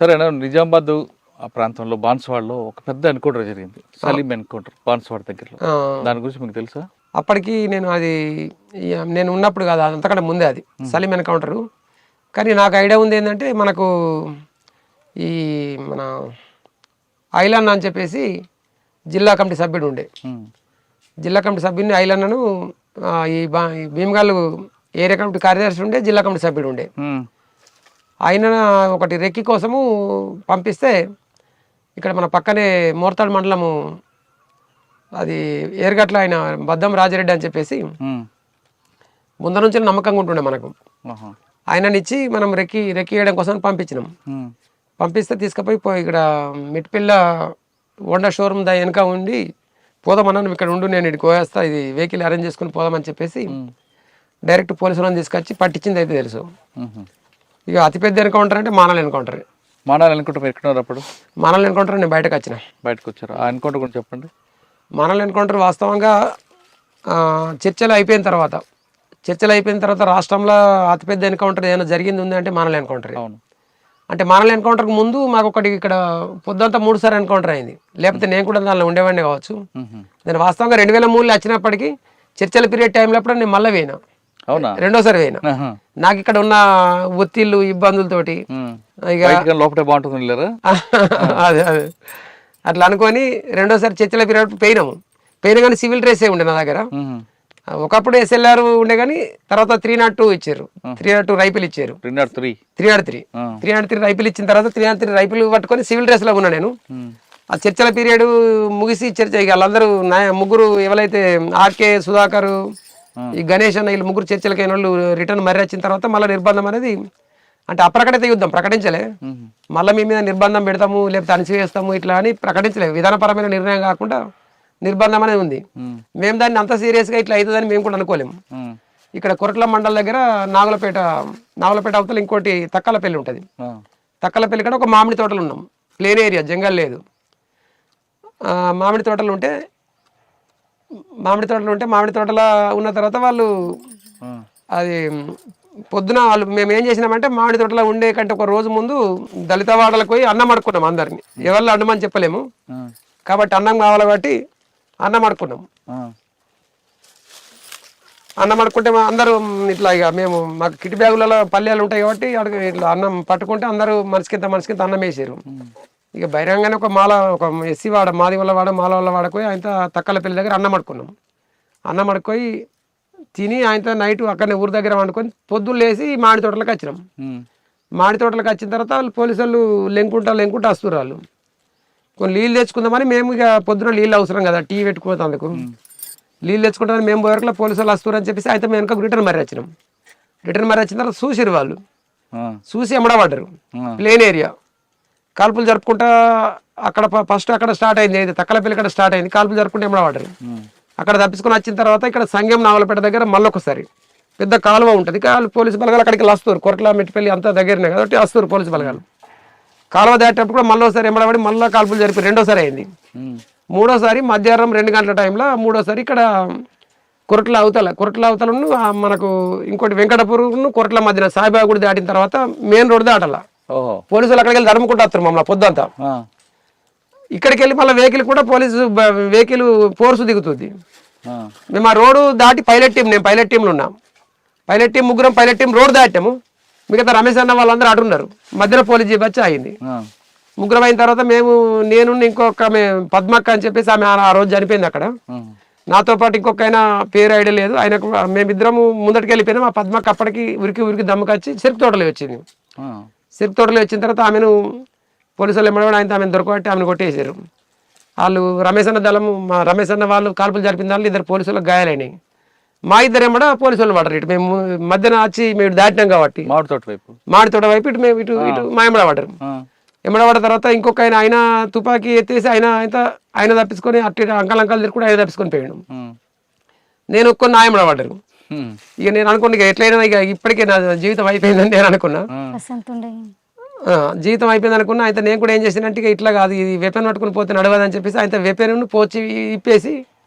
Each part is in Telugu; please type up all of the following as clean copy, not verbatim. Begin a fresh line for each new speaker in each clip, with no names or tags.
సరేనా నిజామాబాద్ ఆ ప్రాంతంలో బాన్స్వాడలో ఒక పెద్ద ఎన్కౌంటర్ జరిగింది. సలీం ఎన్కౌంటర్ బాన్స్వాడ దగ్గరలో. దాని గురించి మీకు తెలుసా?
అప్పటికి నేను అది నేను ఉన్నప్పుడు కాదు, అంతకంటే ముందే అది సలీం ఎన్కౌంటరు. కానీ నాకు ఐడియా ఉంది ఏంటంటే మనకు ఈ మన ఐలన్న అని చెప్పేసి జిల్లా కమిటీ సభ్యుడు ఉండే. జిల్లా కమిటీ సభ్యుడిని ఐలన్నను ఈ భీమగాళ్ళు ఏరియా కమిటీ కార్యదర్శి ఉండే, జిల్లా కమిటీ సభ్యుడు ఉండే. ఆయన ఒకటి రెక్కి కోసము పంపిస్తే ఇక్కడ మన పక్కనే మోర్తాడు మండలము అది ఏరుగట్ల ఆయన బద్దం రాజిరెడ్డి అని చెప్పేసి ముందు నుంచి నమ్మకంగా ఉంటుండే మనకు. ఆయననిచ్చి మనం రెక్కి వేయడం కోసం పంపించినాం. పంపిస్తే తీసుకుపోయి ఇక్కడ మిట్పిల్ల హోండా షోరూమ్ దా వెనక ఉండి పోదామన్నా, నువ్వు ఇక్కడ ఉండు, నేను ఇక్కడికి పోయేస్తా, ఇది వెహికల్ అరేంజ్ చేసుకుని పోదామని చెప్పేసి డైరెక్ట్ పోలీసులను తీసుకొచ్చి పట్టించింది అయితే తెలుసు. ఇక అతిపెద్ద ఎన్కౌంటర్ అంటే మానల్ ఎన్కౌంటర్.
మానల్ ఎన్కౌంటర్ ఎక్కడ అప్పుడు?
మానల్ ఎన్కౌంటర్ నేను బయటకు వచ్చిన.
బయటకు వచ్చారు. ఆ ఎన్కౌంటర్ గురించి చెప్పండి.
మానల్ ఎన్కౌంటర్ వాస్తవంగా చర్చలు అయిపోయిన తర్వాత రాష్ట్రంలో అతిపెద్ద ఎన్కౌంటర్ ఏదైనా జరిగింది ఉంది అంటే మానల్ ఎన్కౌంటర్.
అవును.
అంటే మానల్ ఎన్కౌంటర్కి ముందు మాకు ఒకటి ఇక్కడ పొద్దుంతా 3 సార్లు ఎన్కౌంటర్ అయింది. లేకపోతే నేను కూడా దానిలో ఉండేవాడిని కావచ్చు. నేను వాస్తవంగా 2003లో వచ్చినప్పటికీ చర్చల పీరియడ్ టైంలో అప్పుడు నేను మళ్ళీ పోయినా.
అవునా?
రెండోసారి పోయినా. నాకు ఇక్కడ ఉన్న ఒత్తిళ్ళు ఇబ్బందులతోటి
ఇక లోపల బాగుంటుంది
అదే అట్లా అనుకొని రెండోసారి చర్చల పీరియడ్ పోయినా కానీ సివిల్ డ్రెస్సే ఉండే నా దగ్గర. ఒకప్పుడు SLR ఉండే కానీ తర్వాత 302 ఇచ్చారు. 302 రైఫిల్ ఇచ్చారు. 303 రైఫిల్ ఇచ్చిన తర్వాత 303 రైఫిల్ పట్టుకొని సివిల్ డ్రెస్ లో ఉన్నా నేను. ఆ చర్చల పీరియడ్ ముగిసి చర్చ ఇక వాళ్ళందరూ ముగ్గురు ఎవరైతే ఆర్కే, సుధాకర్, ఈ గణేష్ అన్న వీళ్ళు ముగ్గురు చర్చలకైన వాళ్ళు రిటర్న్ మర్రి వచ్చిన తర్వాత మళ్ళీ నిర్బంధం అనేది అంటే అప్రకటిత యుద్ధం ప్రకటించలే. మళ్ళీ మీ మీద నిర్బంధం పెడతాము లేకపోతే అణిచివేస్తాము ఇట్లా అని ప్రకటించలే. విధానపరమైన నిర్ణయం కాకుండా నిర్బంధం అనేది ఉంది. మేము దాన్ని అంత సీరియస్గా ఇట్లా అవుతుందని మేము కూడా అనుకోలేము. ఇక్కడ కొరట్ల మండలం దగ్గర నాగులపేట అవతల ఇంకోటి తక్కలపల్లి ఉంటుంది. తక్కలపల్లి కూడా ఒక మామిడి తోటలు ఉన్నాం. ప్లేన్ ఏరియా, జంగల్ లేదు. మామిడి తోటలు ఉంటే మామిడి తోటలో ఉన్న తర్వాత వాళ్ళు అది పొద్దున వాళ్ళు మేము ఏం చేసినామంటే మామిడి తోటలో ఉండే కంటే ఒక రోజు ముందు దళిత వాడలకు పోయి అన్నం అడుక్కున్నాం. అందరినీ ఎవరు అన్నమని చెప్పలేము కాబట్టి అన్నం కావాలి కాబట్టి అన్నం అడుక్కున్నాం. అన్నం అడుక్కుంటే అందరూ ఇట్లా ఇక మేము మాకు కిటి బ్యాగులలో పల్లెలు ఉంటాయి కాబట్టి ఇట్లా అన్నం పట్టుకుంటే అందరూ మనిషికింత అన్నం వేసారు. ఇక బహిరంగానే ఒక ఎస్సీ వాడ మాది వల్ల వాడ మాల వల్ల వాడకపోయి ఆయన తక్కలపల్లి దగ్గర అన్నం అడుక్కున్నాం. అన్నం అడుక్కొని తిని ఆయనతో నైట్ అక్కడనే ఊరి దగ్గర వండుకొని పొద్దున్న లేచి మామిడి తోటలకు వచ్చినాం. మామిడి తోటలకు వచ్చిన తర్వాత వాళ్ళు పోలీసు వాళ్ళు లెంకుంటా వస్తున్నారు. వాళ్ళు కొన్ని నీళ్ళు తెచ్చుకుందామని మేము ఇక పొద్దున నీళ్ళు అవసరం కదా టీ పెట్టుకునేందుకు నీళ్ళు తెచ్చుకుంటామని మేము పోయర్లో పోలీసు వాళ్ళు వస్తున్నారు అని చెప్పేసి అయితే మేము వెనక రిటర్న్ మర్రి వచ్చినాం. రిటర్న్ మర్రి వచ్చిన తర్వాత చూసిరు వాళ్ళు. చూసి ఎమ్మడబడ్డారు. ప్లేన్ ఏరియా కాల్పులు జరుపుకుంటా అక్కడ ఫస్ట్ అక్కడ స్టార్ట్ అయింది. అయితే తక్కలపల్లి ఇక్కడ స్టార్ట్ అయింది. కాల్పులు జరుపుకుంటే ఎమ్మడబడ్డారు. అక్కడ తప్పించుకొని వచ్చిన తర్వాత ఇక్కడ సంగం నావలపేట దగ్గర మళ్ళొకసారి పెద్ద కాలువ ఉంటుంది. పోలీసు బలగాలు అక్కడికి వస్తారు. కొరట్ల మెట్టిపల్లి అంతా దగ్గరనే కాబట్టి వస్తారు పోలీసు బలగాలు. కాలువ దాటేటప్పుడు కూడా మళ్ళీ ఒకసారి ఎమ్మడబడి మళ్ళీ కాల్పులు జరిపి రెండోసారి అయింది. మూడోసారి మధ్యాహ్నం 2 గంటల టైంలో మూడోసారి ఇక్కడ కొరట్ల అవతల మనకు ఇంకోటి వెంకటపూర్ను కొరట్ల మధ్యన సాయిబాబా గుడి దాటిన తర్వాత మెయిన్ రోడ్ దాటాల. పోలీసులు అక్కడికి వెళ్ళి ధర్మకుంటూ వస్తారు మమ్మల్ని పొద్దంతా. ఇక్కడికి వెళ్ళి మళ్ళీ వెహికల్ ఫోర్స్ దిగుతుంది. మేము ఆ రోడ్డు దాటి నేను పైలట్ టీంలో ఉన్నాం. ముగ్గురం పైలట్ టీం రోడ్ దాటాము. మిగతా రమేష్ అన్న వాళ్ళందరూ అటున్నారు. మధ్యలో పోలీస్ జీప్ వచ్చి ఆగింది. ముగ్గురం అయిన తర్వాత నేను ఇంకొక పద్మక్క అని చెప్పేసి ఆమె ఆ రోజు చనిపోయింది అక్కడ. నాతో పాటు ఇంకొక ఆయన పేరు ఐడియా లేదు. ఆయనకు మేమిద్దరము ముందటికి వెళ్ళిపోయినాం. ఆ పద్మక్క అప్పటికి ఉరికి దమ్ముకొచ్చి సిరుకు తోటలో వచ్చింది. సిరుకు తోటలో వచ్చిన తర్వాత ఆమెను పోలీసులు ఎమ్మడబడి ఆయన ఆమెను దొరకబట్టి ఆమెను కొట్టేసారు. వాళ్ళు రమేష్ అన్న వాళ్ళు కాల్పులు జరిపిన వాళ్ళు 2 పోలీసులకు గాయాలైనాయి. మా ఇద్దరు ఎమ్మడ పోలీసులు పడరు. ఇటు మేము మధ్యన వచ్చి మేము దాటినాం కాబట్టి మామిడి తోట వైపు ఇటు మా ఎమ్మడబడ్డారు. ఎమ్మడబడ్డ తర్వాత ఇంకొక ఆయన తుపాకీ ఎత్తేసి ఆయన తప్పించుకొని అటు అంకలు తిరుగుకుంటే ఆయన తప్పించుకొని పోయాడు. నేను ఒక్కొని నా ఎమ్మడబడ్డారు. ఇక నేను అనుకున్నా ఇక ఎట్లయినా ఇక ఇప్పటికే నా జీవితం అయిపోయిందని నేను అనుకున్నా. జీవితం అయిపోయింది అనుకున్నా. అయితే నేను కూడా ఏం చేసినంటే ఇక ఇట్లా కాదు, ఇది వెపన్ పట్టుకుని పోతే నడవదని చెప్పేసి ఆయన వెపన్ పోచి ఇప్పేసి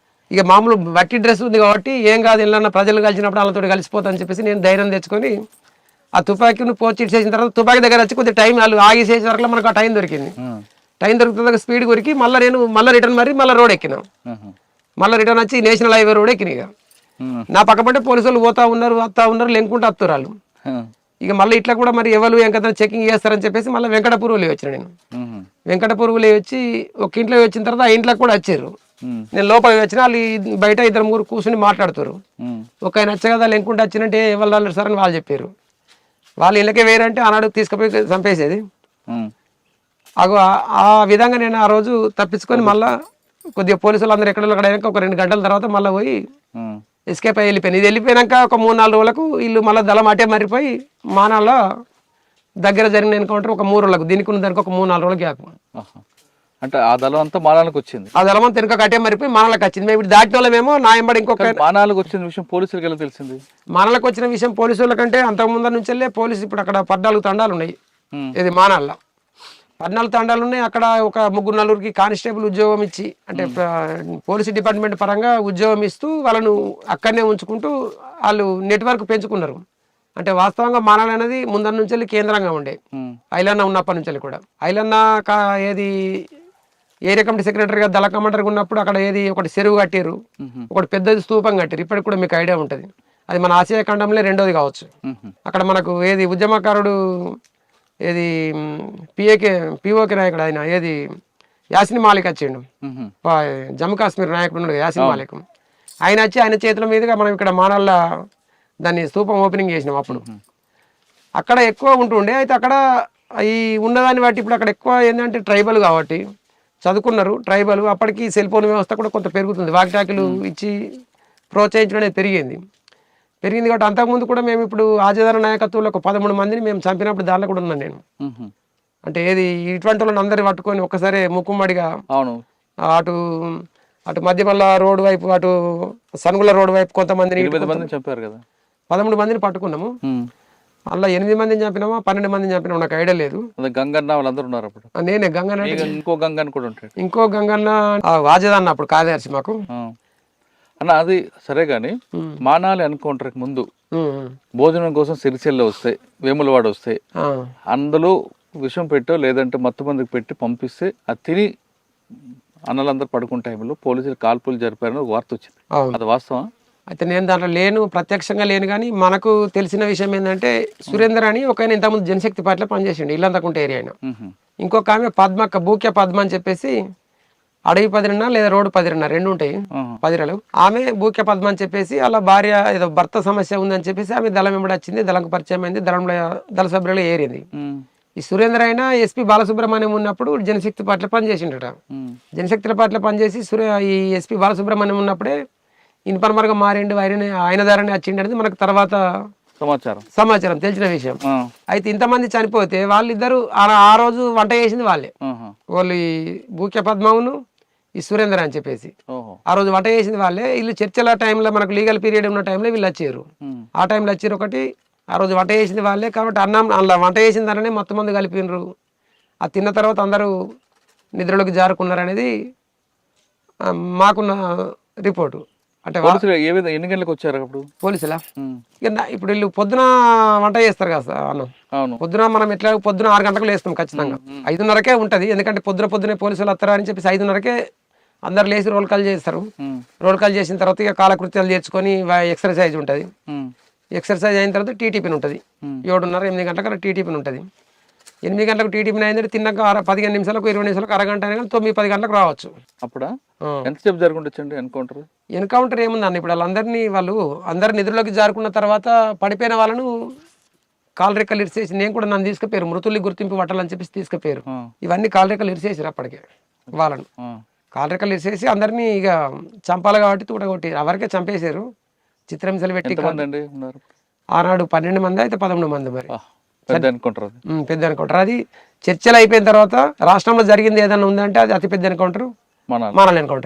ఇక మామూలు వట్టి డ్రెస్ ఉంది కాబట్టి ఏం కాదు, ఇళ్ళన్నా ప్రజలు కలిసినప్పుడు వాళ్ళతో కలిసిపోతా అని చెప్పేసి నేను ధైర్యం తెచ్చుకొని ఆ తుపాకీని పోచి చేసిన తర్వాత తుపాకీ దగ్గర వచ్చి కొద్దిగా టైం వాళ్ళు ఆగి చేసే వరకు మనకు ఆ టైం దొరికింది. టైం దొరుకుతుంది స్పీడ్ కొరికి మళ్ళీ రిటర్న్ మరి మళ్ళీ రోడ్ ఎక్కినాం. మళ్ళీ రిటర్న్ వచ్చి నేషనల్ హైవే రోడ్ ఎక్కినాయి. ఇక నా పక్క పట్టే పోలీసులు పోతా ఉన్నారు వస్తా ఉన్నారు లెంకుంటూ వస్తారు వాళ్ళు. ఇక మళ్ళీ ఇట్లా కూడా మరి ఎవరు ఎంత చెకింగ్ చేస్తారని చెప్పేసి మళ్ళీ వెంకటపూర్వలే వచ్చిన నేను. వెంకటపూర్వలే వచ్చి ఒక ఇంట్లో వచ్చిన తర్వాత ఆ ఇంట్లోకి కూడా వచ్చారు. నేను లోపలికి వచ్చిన వాళ్ళు బయట 2-3 కూర్చుని మాట్లాడుతారు. ఒక ఆయన వచ్చే కదా లెంకుంటూ వచ్చినట్టే ఎవరు రాలేదు సార్ అని వాళ్ళు చెప్పారు. వాళ్ళు ఇళ్ళకే వేరంటే ఆనాడు తీసుకుపోయి చంపేసేది. అగో ఆ విధంగా నేను ఆ రోజు తప్పించుకొని మళ్ళీ కొద్దిగా పోలీసులు అందరూ ఎక్కడ ఒక 2 గంటల తర్వాత మళ్ళీ పోయి ఎస్కేప్ అయ్యి వెళ్ళిపోయాను. ఇది వెళ్ళిపోయాక ఒక 3-4 రోజులకు వీళ్ళు మళ్ళీ దళం అటే మరిపోయి మానాల దగ్గర జరిగిన ఎన్కౌంటర్ ఒక 3 రోజులకు దీనికి ఉన్న దానికి ఒక 3-4 రోజులు గ్యాప్.
అంటే ఆ దళం అంతా మానాలకు వచ్చింది.
ఆ దళం అంతా వెనుక అటే మరిపోయి మానాలకు వచ్చింది. మేము ఇప్పుడు దాటిన వాళ్ళమేమో నా ఎంబడి ఇంకొక
మానాలకు వచ్చిన విషయం పోలీసులకు ఎలా తెలిసింది?
మానాలకు వచ్చిన విషయం పోలీసుల కంటే అంతకు ముందర నుంచి వెళ్ళే పోలీసు ఇప్పుడు అక్కడ 14 తండాలు ఉన్నాయి. ఇది మానాల్లో 14 తండాలు ఉన్నాయి. అక్కడ ఒక 3-4కి కానిస్టేబుల్ ఉద్యోగం ఇచ్చి అంటే పోలీసు డిపార్ట్మెంట్ పరంగా ఉద్యోగం ఇస్తూ వాళ్ళను అక్కడనే ఉంచుకుంటూ వాళ్ళు నెట్వర్క్ పెంచుకున్నారు. అంటే వాస్తవంగా మానాలు అనేది ముందర నుంచి వెళ్ళి కేంద్రంగా ఉండే ఐలన్న ఉన్నప్పటి నుంచి కూడా. ఐలన్న ఏది ఏరియా కమిటీ సెక్రటరీగా దళ కమాండర్గా ఉన్నప్పుడు అక్కడ ఏది ఒకటి చెరువు కట్టారు, ఒకటి పెద్దది స్తూపం కట్టారు. ఇప్పటికి కూడా మీకు ఐడియా ఉంటుంది. అది మన ఆసియా ఖండంలో 2వది కావచ్చు. అక్కడ మనకు ఏది ఉద్యమకారుడు ఏది పిఓకే నాయకుడు ఆయన ఏది యాసిన్ మాలిక్ వచ్చిండు, జమ్మూ కాశ్మీర్ నాయకుడు ఉన్నాడు యాసిన్ మాలిక్. ఆయన వచ్చి ఆయన చేతుల మీదుగా మనం ఇక్కడ మానాల దాన్ని స్తూపం ఓపెనింగ్ చేసినాం. అప్పుడు అక్కడ ఎక్కువ ఉంటుండే. అయితే అక్కడ ఈ ఉన్నదాన్ని బట్టి ఇప్పుడు అక్కడ ఎక్కువ ఏంటంటే ట్రైబల్ కాబట్టి చదువుకున్నారు ట్రైబల్. అప్పటికి సెల్ ఫోన్ వ్యవస్థ కూడా కొంత పెరుగుతుంది. వాకిటాకులు ఇచ్చి ప్రోత్సహించడం అనేది పెరిగింది కాబట్టి అంతకుముందు కూడా మేము ఇప్పుడు ఆజాదార నాయకత్వంలో ఒక 13 మందిని మేము చంపినప్పుడు దాంట్లో కూడా ఉన్నాను నేను. అంటే ఏది ఇటువంటి వాళ్ళని అందరిని పట్టుకొని ఒక్కసారి ముక్కుమ్మడిగా అటు అటు మధ్యమల్ల రోడ్డు వైపు అటు సనుగుల రోడ్డు వైపు కొంతమందిని
చెప్పారు కదా
13 మందిని పట్టుకున్నాము. అలా 8 మందిని చంపినామా 12 మందిని చంపినాము నాకు ఐడియా లేదు.
గంగన్న వాళ్ళందరూ ఉన్నారు అప్పుడు.
నేనే గంగన్న,
ఇంకో గంగన్న కూడా ఉంటాడు.
ఇంకో గంగన్న వాజదన్న అప్పుడు కార్యదర్శి మాకు
అన్న. అది సరే గాని మానాలి ఎన్కౌంటర్ ముందు భోజనం కోసం సిరిసిల్ల వస్తాయి, వేములవాడ వస్తాయి. అందులో విషం పెట్టో లేదంటే మత్తు మందికి పెట్టి పంపిస్తే అది తిని అన్నలందరూ పడుకున్న టైంలో పోలీసులు కాల్పులు జరిపారని వార్త వచ్చింది. అది వాస్తవం?
అయితే నేను దాంట్లో లేను, ప్రత్యక్షంగా లేను. కానీ మనకు తెలిసిన విషయం ఏంటంటే సురేందర్ అని ఒక ఆయన ఇంతకుముందు జనశక్తి పార్టీలో పనిచేసిండు, ఇల్లంతకుంట ఏరియా ఆయన. ఇంకొక ఆమె పద్మక్క బూక్య పద్మ అని చెప్పేసి అడవి 10 లేదా రోడ్డు 10 2 ఉంటాయి 10. ఆమె బూక్య పద్మ అని చెప్పేసి అలా భార్య ఏదో భర్త సమస్య ఉందని చెప్పేసి ఆమె దళం వెంబడి వచ్చింది. దళంకు పరిచయం అయింది, దళ సభ్యులు ఏరింది. ఈ సురేంద్ర అయినా ఎస్పీ బాలసుబ్రహ్మణ్యం ఉన్నప్పుడు జనశక్తి పార్టీలో పనిచేసిండట. జనశక్తి పార్టీలో పనిచేసి ఈ ఎస్పీ బాలసుబ్రహ్మణ్యం ఉన్నప్పుడే ఇన్ఫార్మర్గా మారిండు, ఆయన ద్వారానే వచ్చిండు అనేది మనకు తర్వాత సమాచారం తెలిసిన విషయం. అయితే ఇంతమంది చనిపోతే వాళ్ళిద్దరు ఆ రోజు వంట చేసింది వాళ్ళే. వాళ్ళు ఈ బూక్య పద్మవును ఈ సురేందర్ అని చెప్పేసి ఆ రోజు వంట చేసింది వాళ్ళే. వీళ్ళు చర్చల టైంలో మనకు లీగల్ పీరియడ్ ఉన్న టైంలో వీళ్ళు వచ్చారు. ఆ టైంలో వచ్చారు ఒకటి. ఆ రోజు వంట చేసింది వాళ్ళే కాబట్టి అన్నం అలా వంట చేసిన దానినే మొత్తం మంది కలిపినరు. అది తిన్న తర్వాత అందరూ నిద్రలోకి జారుకున్నారు అనేది మాకున్న రిపోర్టు. అంటే
ఎన్ని గంటలకు వచ్చారు అప్పుడు
పోలీసులా? ఇప్పుడు వీళ్ళు పొద్దున వంట చేస్తారు కదా అన్నం. పొద్దున మనం ఎట్లా పొద్దున 6 గంటలకు లేస్తాం ఖచ్చితంగా. 5:30కే ఉంటది. ఎందుకంటే పొద్దునే పోలీసులు వస్తారా అని చెప్పేసి 5:30కే అందరు లేచి రోల్ కాల్ చేస్తారు. రోల్ కాల్ చేసిన తర్వాత ఇక కాలకృత్యాలు చేర్చుకొని ఎక్సర్సైజ్ ఉంటుంది. ఎక్సర్సైజ్ అయిన తర్వాత టీటీపీని ఉంటుంది. 7:30-8 గంటలకు అక్కడ టీటీపీని ఉంటుంది. 8 గంటలకు టీటీపీ అయిందంటే తిన్నాక 15 నిమిషాలకు 20 నిమిషాలకు అరగంట అయినా 9-10 గంటలకు రావచ్చు.
అప్పుడా ఎంతసేపు జరుగుతుండొచ్చండి ఎన్కౌంటర్?
ఎన్కౌంటర్ ఏముందండి, ఇప్పుడు అందరు నిధుల్లోకి జారుకున్న తర్వాత పడిపోయిన వాళ్ళను కాలరెక్కలు ఇరిసేసి నేను కూడా నన్ను తీసుకుపోయారు. మృతుల్ని గుర్తింపు పట్టాలని చెప్పేసి తీసుకుపోయారు. ఇవన్నీ కాలరెక్కలు ఇరిసేసారు. అప్పటికే వాళ్ళను కాలరెక్కలు ఇరిసేసి అందరినీ ఇక చంపాలి కాబట్టి తూడగొట్టి ఎవరికే చంపేశారు. చిత్రహింసలు పెట్టి ఆనాడు 12 మంది అయితే 13 మంది మరి పెద్ద ఎన్కౌంటర్. అది చర్చలు అయిపోయిన తర్వాత రాష్ట్రంలో జరిగింది ఏదైనా ఉందంటే అది అతి పెద్ద ఎన్కౌంటర్, మానాల ఎన్కౌంటర్.